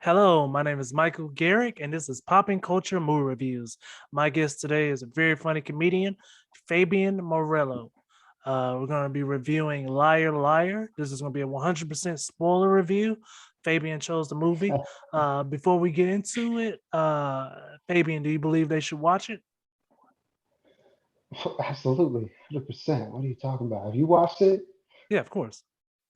Hello, my name is Michael Garrick, and this is PoppinCulture Movie Reviews. My guest today is a very funny comedian, Fabian Murillo. We're going to be reviewing Liar Liar. This is going to be a 100% spoiler review. Fabian chose the movie. Before we get into it, Fabian, do you believe they should watch it? Absolutely, 100%. What are you talking about? Have you watched it? Yeah, of course.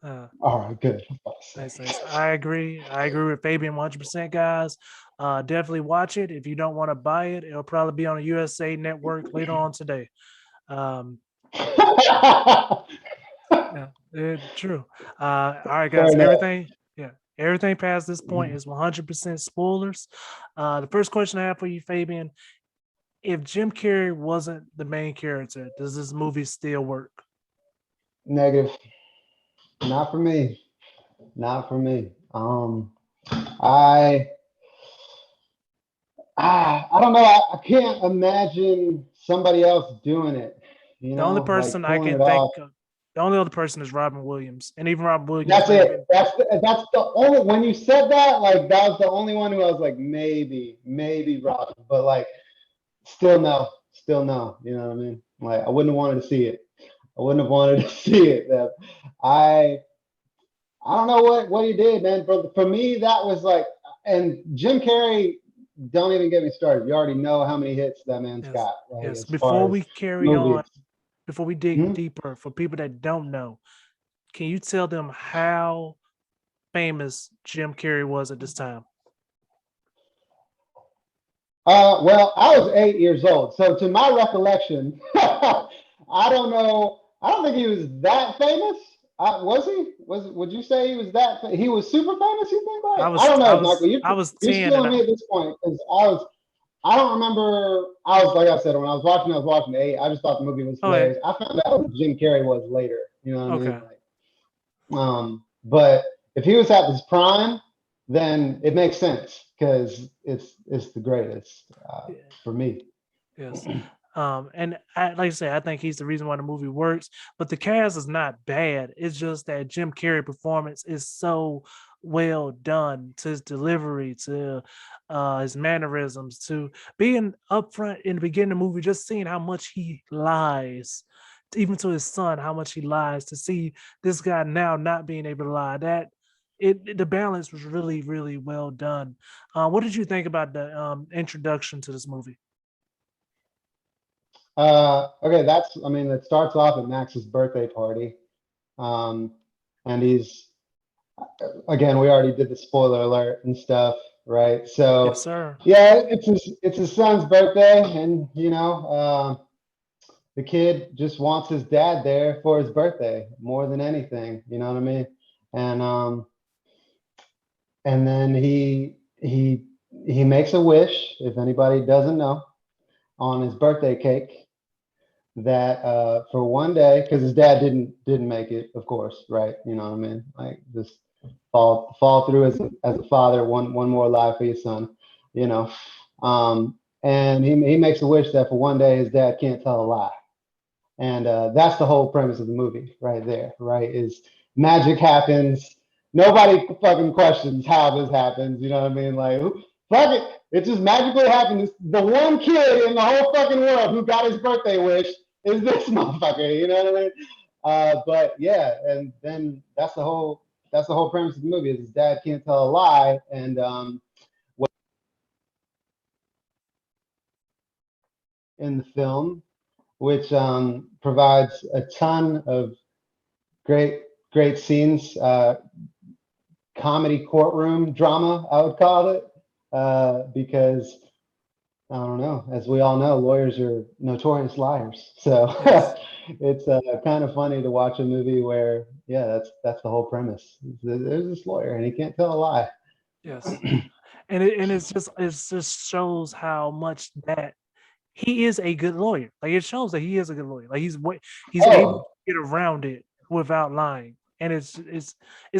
Uh, All right, good. I was about to nice, say. nice. I agree. I agree with Fabian 100%, guys. Definitely watch it. If you don't want to buy it, it'll probably be on a USA network later on today. Um, yeah, true. All right, Fair guys. enough. Everything past this point Mhm. is 100% spoilers. The first question I have for you, Fabian: if Jim Carrey wasn't the main character, does this movie still work? Negative. Not for me. Not for me. I I don't know. I can't imagine somebody else doing it. The only Like person I pulling can it think off. of, the only other person is Robin Williams, and even Robin Williams That's may have it. been. That's the only when you said that, like that was the only one who I was like, maybe Robin. But like still no. Still no. You know what I mean? Like I wouldn't have wanted to see it. I wouldn't have wanted to see it. I I don't know what he did, man. For me, that was like, and Jim Carrey. Don't even get me started. You already know how many hits that man's Yes, got, right? yes. As far as movies. Before we dig Hmm? deeper, for people that don't know, can you tell them how famous Jim Carrey was at this time? Well, I was 8 years old, so to my recollection, I don't know. I don't think he was that famous. Was he? Would you say he was that? He was super famous. You think? Like I don't know, Michael. I was You're 10, and killing me at this point because I don't remember. I was like I said when I was watching eight. I just thought the movie was okay, hilarious. I found out who Jim Carrey was later. You know what I mean? okay. But if he was at his prime, then it makes sense because it's the greatest for me. Yes. And like I say, I think he's the reason why the movie works. But the cast is not bad. It's just that Jim Carrey performance is so well done, to his delivery, to his mannerisms, to being upfront in the beginning of the movie, just seeing how much he lies, even to his son, how much he lies, to see this guy now not being able to lie. The balance was really, really well done. What did you think about the introduction to this movie? Okay, that's I mean it starts off at Max's birthday party, um, and he's again we already did the spoiler alert and stuff, right? Yes, So sir. yeah, it's his son's birthday, and the kid just wants his dad there for his birthday more than anything. You know what I mean? And um, and then he makes a wish. If anybody doesn't know, on his birthday cake that for one day, because his dad didn't make it, of course, right? You know what I mean? Like just fall through as a father, one more life for your son, you know. And he makes a wish that for one day his dad can't tell a lie, and that's the whole premise of the movie right there, right? Is magic happens. Nobody fucking questions how this happens. You know what I mean? Like, fuck it. It just magically happens. The one kid in the whole fucking world who got his birthday wish is this motherfucker. You know what I mean? But yeah, and then that's the whole premise of the movie is his dad can't tell a lie, and in the film, which provides a ton of great great scenes, comedy courtroom drama, I would call it, because I don't know, as we all know, lawyers are notorious liars. So Yes, it's kind of funny to watch a movie where, yeah, that's the whole premise. There's this lawyer and he can't tell a lie. yes. And it just shows how much that he is a good lawyer. Like it shows that he is a good lawyer. Like he's able to Oh, get around it without lying. And it's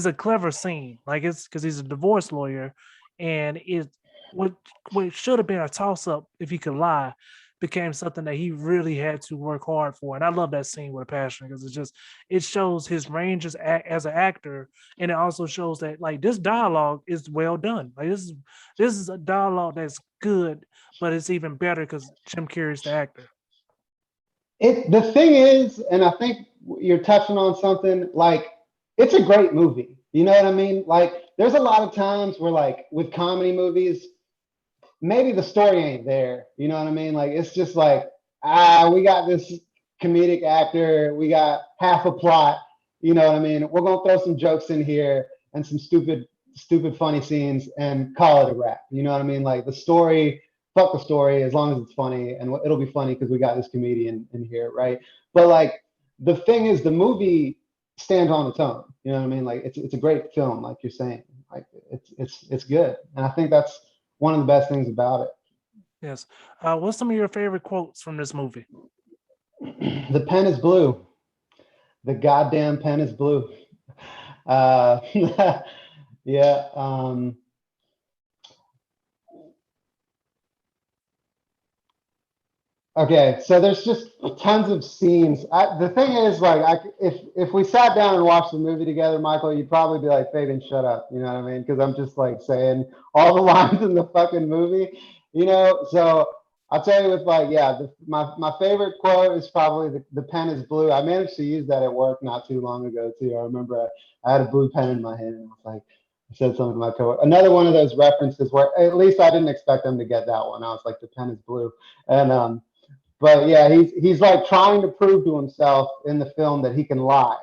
a clever scene. Like it's because he's a divorce lawyer, and it what what should have been a toss up if he could lie became something that he really had to work hard for. And I love that scene with a passion because it shows his range as an actor, and it also shows that like this dialogue is well done. Like this is a dialogue that's good, but it's even better because Jim Carrey's the actor. The thing is, and I think you're touching on something, like it's a great movie. You know what I mean? Like there's a lot of times where like with comedy movies, maybe the story ain't there. You know what I mean? Like it's just like, we got this comedic actor, we got half a plot. You know what I mean? We're gonna throw some jokes in here and some stupid funny scenes and call it a wrap. You know what I mean? Like the story, fuck the story, as long as it's funny, and it'll be funny because we got this comedian in here, right? But like the thing is, the movie stands on its own. You know what I mean? Like it's a great film, like you're saying. Like it's good, and I think that's one of the best things about Yes. What's some of your favorite quotes from this movie? it. The pen is blue. The goddamn pen is blue. Uh, yeah. Okay, so there's just tons of scenes. The thing is, like, if we sat down and watched the movie together, Michael, you'd probably be like, Fabian, shut up. You know what I mean? Because I'm just like saying all the lines in the fucking movie. You know, so I'll tell you with like, yeah, my favorite quote is probably the pen is blue. I managed to use that at work not too long ago too. I remember I had a blue pen in my hand and I was like, I said something to my coworker. Another one of those references where at least I didn't expect them to get that one. I was like, the pen is blue, and but yeah, he's like trying to prove to himself in the film that he can lie.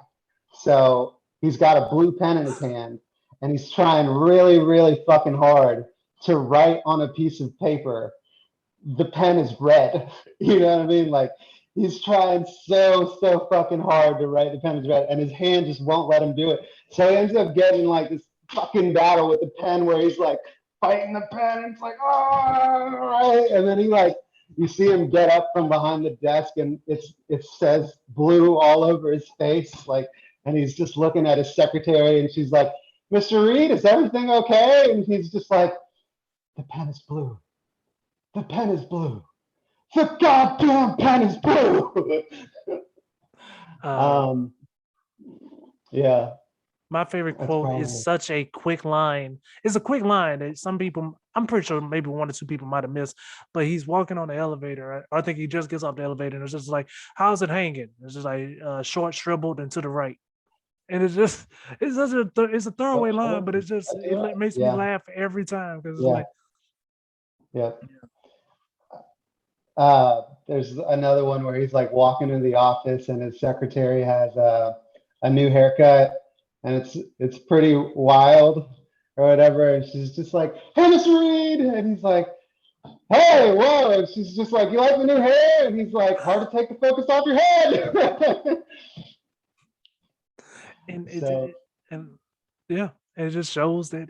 So he's got a blue pen in his hand, and he's trying really, really fucking hard to write on a piece of paper. The pen is red. You know what I mean? Like he's trying so fucking hard to write. The pen is red, and his hand just won't let him do it. So he ends up getting like this fucking battle with the pen where he's like fighting the pen, and it's like, oh, right, and then he like you see him get up from behind the desk and it says blue all over his face, like, and he's just looking at his secretary and she's like, Mr. Reed, is everything okay? And he's just like, the pen is blue. The pen is blue. The goddamn pen is blue. Uh, um, yeah, my favorite that's quote is probably. such a quick line. It's a quick line that some people, I'm pretty sure maybe one or two people might have missed, but he's walking on the elevator. I think he just gets off the elevator and it's just like, how's it hanging? It's just like short, shriveled, and to the right. And it's such it's a throwaway line, but makes me Yeah, laugh every time because it's yeah, like, yeah. There's another one where he's like walking into the office and his secretary has a new haircut and it's pretty wild or whatever. And she's just like, hey, Mr. Reed. And he's like, hey, whoa. And she's just like, you like the new hair? And he's like, hard to take the focus off your head. and So, and yeah, it just shows that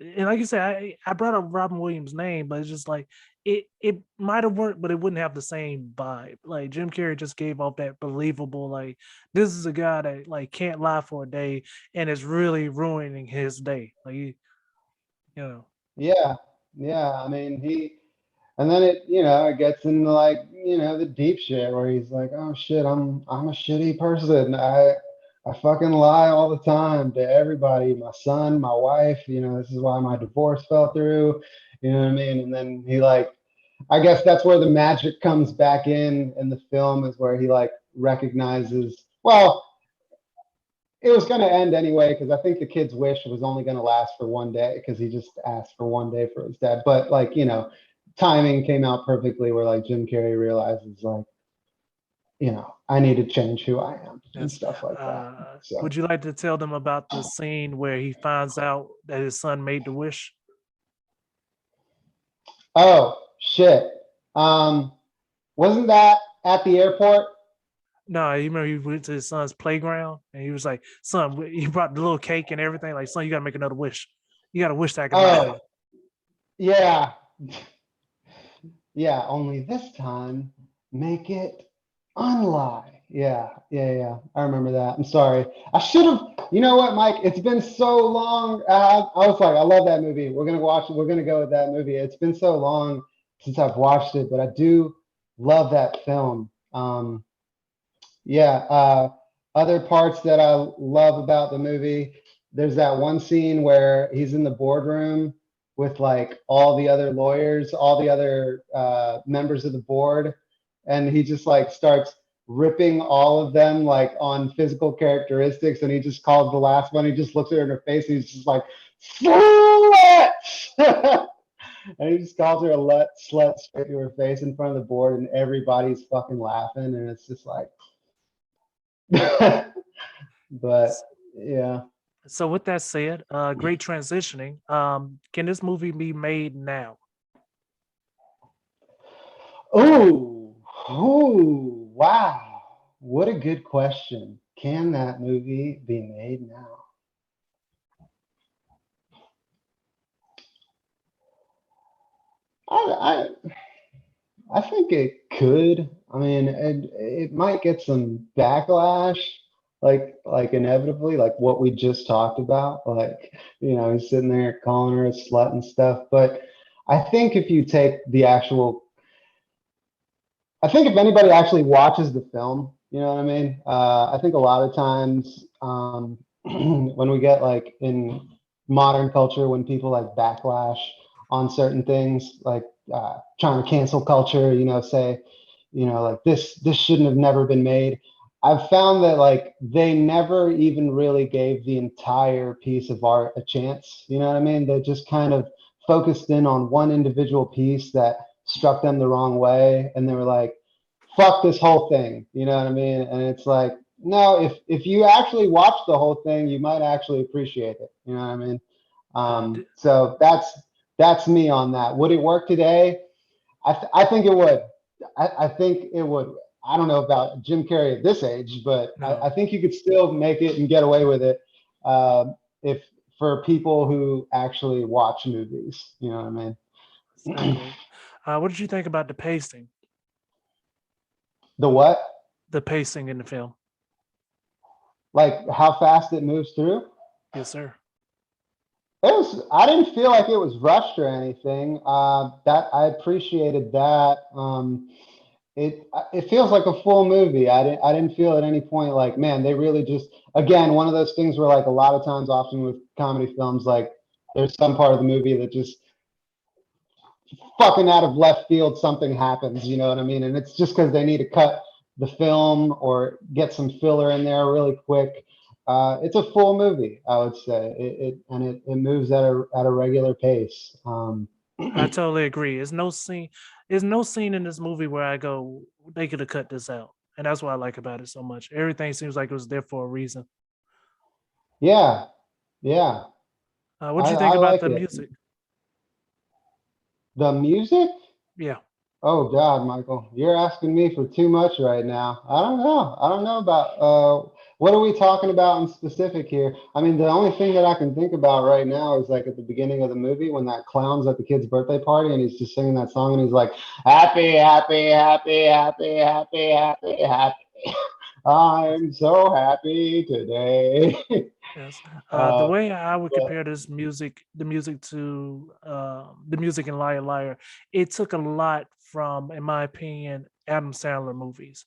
and like you said, I brought up Robin Williams' name, but it's just like it might have worked, but it wouldn't have the same vibe. Like Jim Carrey just gave off that believable, like this is a guy that like can't lie for a day and is really ruining his day. Like you know, yeah, yeah. I mean, and then it gets into like, the deep shit where he's like, oh shit, I'm a shitty person. I fucking lie all the time to everybody, my son, my wife, this is why my divorce fell through, you know what I mean? And then he like, I guess that's where the magic comes back in the film is where he like recognizes, well, it was going to end anyway because I think the kid's wish was only going to last for one day because he just asked for one day for his dad. But like, timing came out perfectly where like Jim Carrey realizes like, I need to change who I am and yes. stuff like that. So, Would you like to tell them about the scene where he finds out that his son made the wish? oh shit. Um, wasn't that at the airport? No, you remember he went to his son's playground and he was like, "Son, he brought the little cake and everything. Like, son, you gotta make another wish. You got to wish that I can lie." Oh, yeah. Yeah, only this time make it unlie. Yeah, yeah, yeah. I remember that. I'm sorry. I should have. You know what, Mike? It's been so long. I was like, I love that movie. We're gonna watch it. We're gonna go with that movie. It's been so long since I've watched it, but I do. love that film. Yeah. Other parts that I love about the movie, there's that one scene where he's in the boardroom with like all the other lawyers, all the other members of the board, and he just like starts ripping all of them like on physical characteristics, and he just calls the last one. He just looks at her in her face, and he's just like, "Slut!" And he just calls her a slut straight to her face in front of the board, and everybody's fucking laughing, and it's just like, but yeah. So with that said, great transitioning. Can this movie be made now? Oh, oh, wow. What a good question. Can that movie be made now? I, I think it could. I mean, it might get some backlash, like inevitably, like what we just talked about. Like, he's sitting there calling her a slut and stuff. But I think if you take the actual, I think if anybody actually watches the film, you know what I mean? I think a lot of times when we get like in modern culture, when people like backlash on certain things, like trying to cancel culture, say, like this shouldn't have never been made. I've found that like they never even really gave the entire piece of art a chance. You know what I mean? They just kind of focused in on one individual piece that struck them the wrong way, and they were like, fuck this whole thing. You know what I mean? And it's like, no, if you actually watch the whole thing, you might actually appreciate it. You know what I mean? D- So that's me on that. Would it work today? I think it would. I think it would. I don't know about Jim Carrey at this age, but I no, think you could still make it and get away with it, if for people who actually watch movies. You know what I mean? exactly. What did you think about the pacing? The what? The pacing in the film? Like how fast it moves through? Yes, sir. It was. I didn't feel like it was rushed or anything. That I appreciated that. It feels like a full movie. I didn't feel at any point like, man, they really just, again, one of those things where like a lot of times, often with comedy films, like there's some part of the movie that just fucking out of left field something happens. You know what I mean? And it's just because they need to cut the film or get some filler in there really quick. It's a full movie, I would say. It moves at a regular pace. I totally agree. There's no scene in this movie where I go, they could have cut this out. And that's what I like about it so much. Everything seems like it was there for a reason. Yeah, yeah, What did I, you I think about like the it. music? The music. Yeah. Oh God, Michael, you're asking me for too much right now. I don't know. I don't know about what are we talking about in specific here? I mean, the only thing that I can think about right now is like at the beginning of the movie when that clown's at the kid's birthday party and he's just singing that song and he's like, happy, happy, happy, happy, happy, happy, happy. I'm so happy today. Yes. The uh, way I would but compare the music to the music in Liar Liar, it took a lot from, in my opinion, Adam Sandler movies.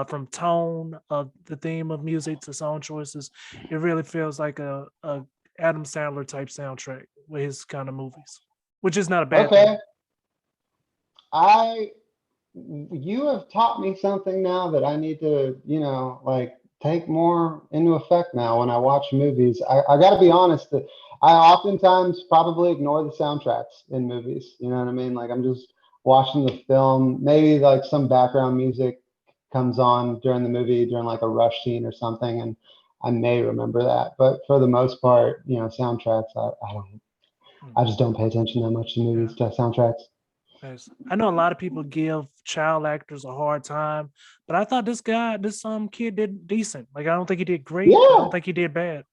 From tone of the theme of music to song choices, it really feels like a Adam Sandler type soundtrack with his kind of movies, which is not a bad okay, thing. I you have taught me something now that I need to, like take more into effect now when I watch movies. I got to be honest that I oftentimes probably ignore the soundtracks in movies. You know what I mean? Like I'm just watching the film, maybe like some background music comes on during the movie during like a rush scene or something, and I may remember that. But for the most part, soundtracks, I don't, Hmm. I just don't pay attention that much to Yeah. movies to soundtracks. Nice. I know a lot of people give child actors a hard time, but I thought this kid did decent. Like I don't think he did great, but I don't Yeah, think he did bad.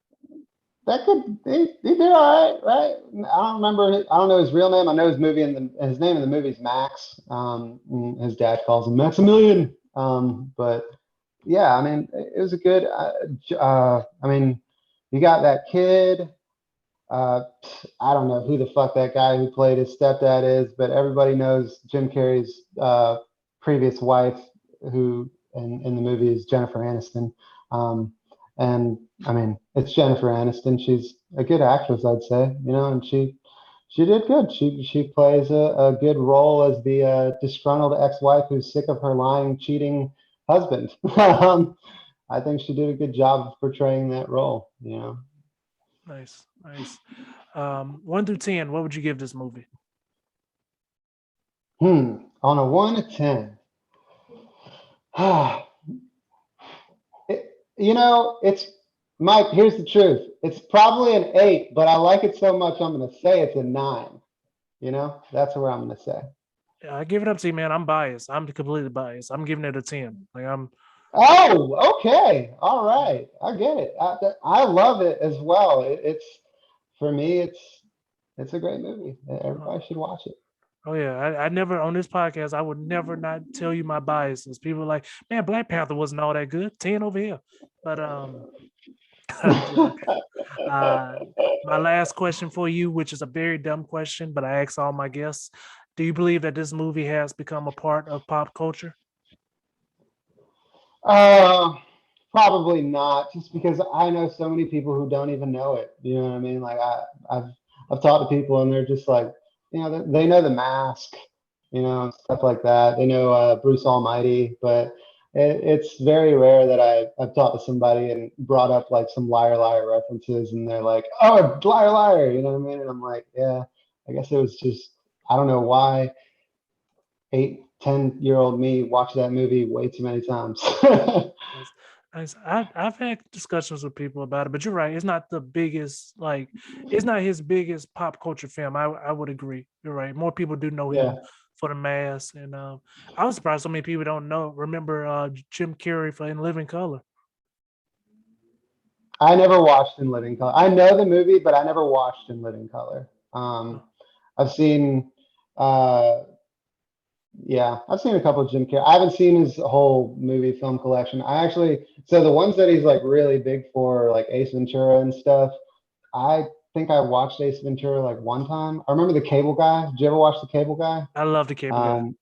that could he did all right, right? I don't remember. I don't know his real name. I know his movie and his name in the movie is Max. And his dad calls him Maximilian. But yeah, I mean, it was a good. I mean, you got that kid. Uh, I don't know who the fuck that guy who played his stepdad is, but everybody knows Jim Carrey's previous wife, who in the movie is Jennifer Aniston. And I mean, it's Jennifer Aniston. She's a good actress, I'd say, and she did good. She plays a good role as the disgruntled ex-wife who's sick of her lying, cheating husband. I think she did a good job of portraying that role. Nice, nice. 1 through 10, what would you give this movie? On a 1 to 10. It's Mike. Here's the truth. It's probably an 8, but I like it so much I'm going to say it's a 9. That's where I'm going to say. Yeah, I give it up to you, man. I'm biased. I'm completely biased. I'm giving it a 10. Like I'm. Oh, okay. All right. I get it. I love it as well. It's for me. It's a great movie. Everybody should watch it. Oh yeah, I never on this podcast. I would never not tell you my biases. People are like, man, Black Panther wasn't all that good. 10 over here, but uh, my last question for you, which is a very dumb question, but I ask all my guests: do you believe that this movie has become a part of pop culture? Uh, Probably not, just because I know so many people who don't even know it. You know what I mean? Like I've talked to people and they're just like, they know The Mask, and stuff like that. They know Bruce Almighty, but it's very rare that I've talked to somebody and brought up like some liar liar references, and they're like, oh, liar liar, you know what I mean? And I'm like, yeah, I guess it was just, I don't know why 8, 10-year-old me watched that movie way too many times. Nice. Nice. I've had discussions with people about it, but you're right. It's not the biggest, like, it's not his biggest pop culture film. I would agree. You're right. More people do know Yeah. him for The Mask, and I was surprised so many people don't remember Jim Carrey for In Living Color. I never watched In Living Color. I know the movie, but I never watched In Living Color. Oh, I've seen, uh, yeah, I've seen a couple of Jim Carrey. I haven't seen his whole movie film collection. So the ones that he's like really big for, like Ace Ventura and stuff. I think I watched Ace Ventura like one time. I remember The Cable Guy. Did you ever watch The Cable Guy? I love the Cable Guy. Um,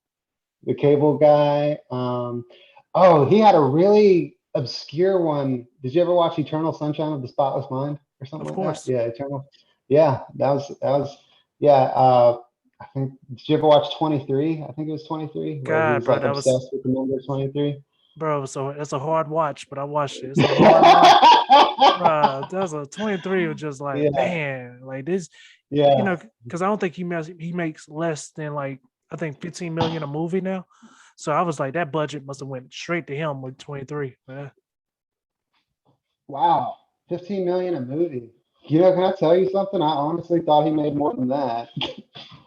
The Cable Guy. Oh, he had a really obscure one. Did you ever watch Eternal Sunshine of the Spotless Mind or something Of like that? course. Yeah, Eternal. Yeah, that was yeah. I think, did you ever watch 23? I think it was 23, where he God, was bro, like that was obsessed with the number 23. bro. So it's a hard watch, but I watched it. It's a hard watch, bro. That's a 23 was just like, Yeah, man, like this, yeah. because I don't think he makes less than like I think 15 million a movie now. So I was like, that budget must have went straight to him with 23. Man. Wow, 15 million a movie. Can I tell you something? I honestly thought he made more than that.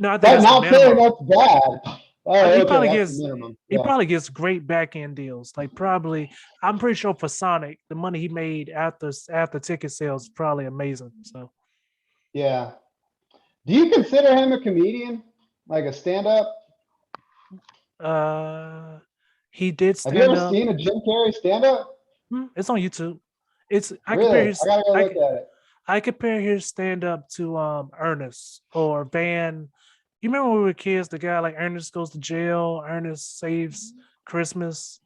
No, I think But that's the not saying minimum. that's bad. Oh, He okay, probably that's the gets minimum. he Yeah, probably gets great back end deals. Like probably, I'm pretty sure for Sonic, the money he made after ticket sales is probably amazing. So yeah. Do you consider him a comedian, like a stand-up? uh he did Have you stand ever up. seen a Jim Carrey stand-up? It's on YouTube. It's I compare Really? I his gotta go I look c- at it. I compare his stand up to Ernest or Van. You remember when we were kids, the guy like Ernest goes to jail, Ernest saves Christmas,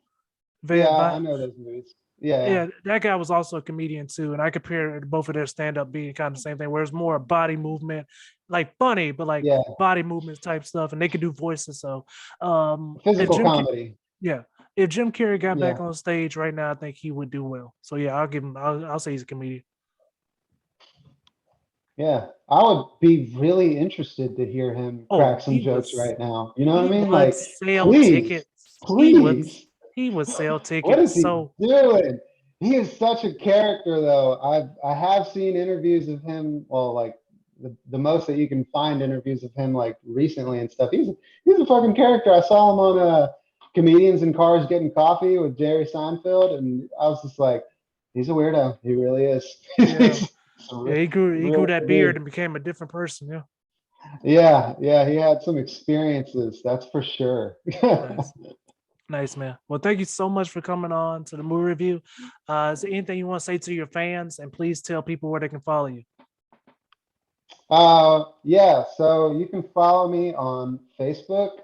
Yeah, Van, I know those movies. Yeah, yeah, that guy was also a comedian too, and I compare both of their stand up being kind of the same thing, where it's more body movement, like funny, but like yeah. body movements type stuff, and they could do voices. So, if Physical comedy. Yeah, if Jim Carrey got Yeah, back on stage right now, I think he would do well. So yeah, I'll give him. I'll say he's a comedian. yeah. I would be really interested to hear him Oh, crack some jokes right now. You know what I he mean? would Like, sell please, tickets. please. He would sell What tickets. is he So doing? He is such a character, though. I have seen interviews of him. Well, like the most that you can find interviews of him, like recently and stuff. He's a fucking character. I saw him on Comedians in Cars Getting Coffee with Jerry Seinfeld, and I was just like, he's a weirdo. He really is. yeah, He's yeah, a he grew real that beard dude. and became a different person. Yeah, Yeah, yeah. He had some experiences, that's for sure. nice. Nice, man. Well, thank you so much for coming on to the movie review. Is there anything you want to say to your fans? And please tell people where they can follow you. Yeah, so you can follow me on Facebook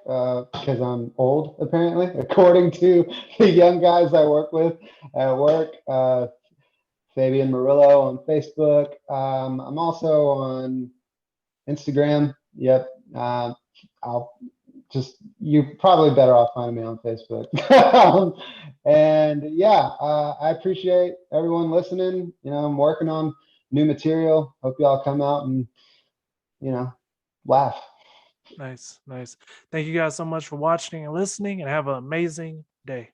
because I'm old, apparently, according to the young guys I work with at work. Fabian Murillo on Facebook. I'm also on Instagram. Yep. I'll you're probably better off finding me on Facebook. And yeah, I appreciate everyone listening. I'm working on new material. Hope y'all come out and, you know, laugh. Nice, nice. Thank you guys so much for watching and listening, and have an amazing day.